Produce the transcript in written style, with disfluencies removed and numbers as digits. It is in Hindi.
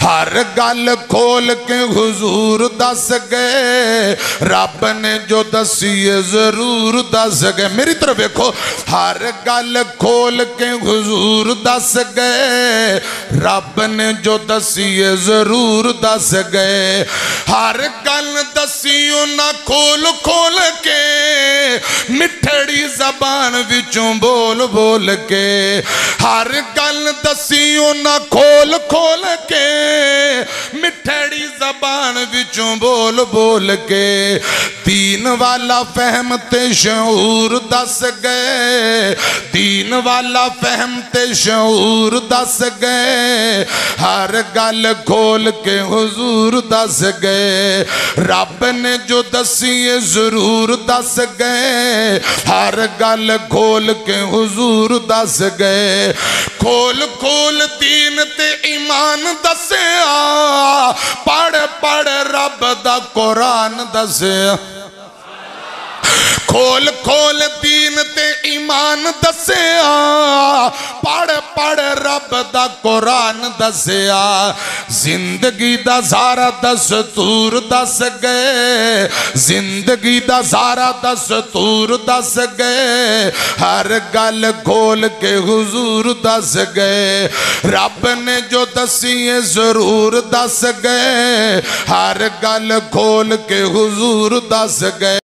हर गल खोल के हुजूर दस गए, रब ने जो दसी है जरूर दस गए। मेरी तरफ देखो, हर गल खोल के हुजूर दस गए, रब ने जो दसी है जरूर दस गए। हर गल दसी ना खोल खोल के, मिठड़ी जबान विचों बोल बोल के। हर गल दसी ना खोल खोल के, मिठड़ी जबान विचों बोल बोल के। दीन वाला फहम ते शऊर दस गए, दीन वाला फहम ते शऊर दस गए। हर गल खोल के हुजूर दस गए, रब ने जो दसी है जरूर दस गए। हर गल खोल के हुजूर दस गए। खोल खोल दीन ते ईमान दसिया, पढ़ पढ़ रब दा कुरान दसिया। खोल खोल दीन ते ईमान दसिया, पढ़ पढ़ रब दा कुरान दसिया। जिंदगी दा सारा दस्तूर दस गए, जिंदगी दा सारा दस्तूर दस गए। हर गल खोल के हुजूर दस गए, रब ने जो दसी है जरूर दस गए। हर गल खोल के हुजूर दस गए।